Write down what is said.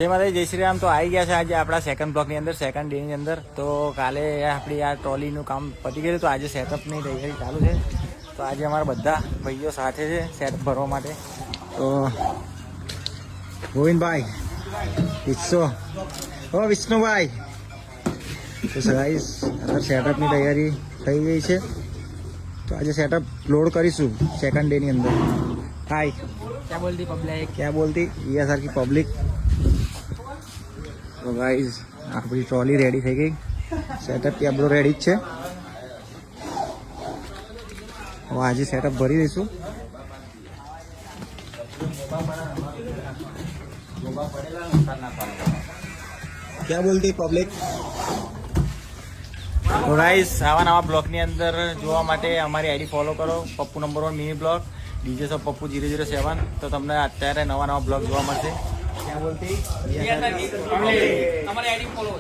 જય માતાજી, જય શ્રી રામ. તો આવી ગયા છે આજે આપણા સેકન્ડ બ્લોકની અંદર, સેકન્ડ ડેની અંદર. તો કાલે આપણી આ ટ્રોલીનું કામ પતી ગયું, તો આજે સેટઅપની તૈયારી ચાલુ છે. તો આજે અમારા બધા ભાઈઓ સાથે છે સેટઅપ ભરવા માટે. તો ગોવિંદભાઈ, વિશ્વ, ઓ વિષ્ણુભાઈ, તો ગાઈસ અત્યારે સેટઅપની તૈયારી થઈ ગઈ છે. તો આજે સેટઅપ લોડ કરીશું સેકન્ડ ડેની અંદર. હાય, क्या बोलती पब्लिक? ક્યાં બોલતી ઈએસઆર કી પબ્લિક. તો ગાઈઝ આપણી ટ્રોલી રેડી થઈ ગઈ, સેટઅપ બી આપણું રેડી જ છે. હવે આજે સેટઅપ ભરી દઈશું. ક્યાં બોલતી પબ્લિક. તો ગાઈઝ આવા નવા બ્લોગની અંદર જોવા માટે અમારી આઈડી ફોલો કરો, Pappu number 1 mini blog, DJ shop Pappu 007. તો તમને અત્યારે નવા બ્લોગ જોવા મળશે. ક્યાં બોલતી हमारे आईडी फॉलो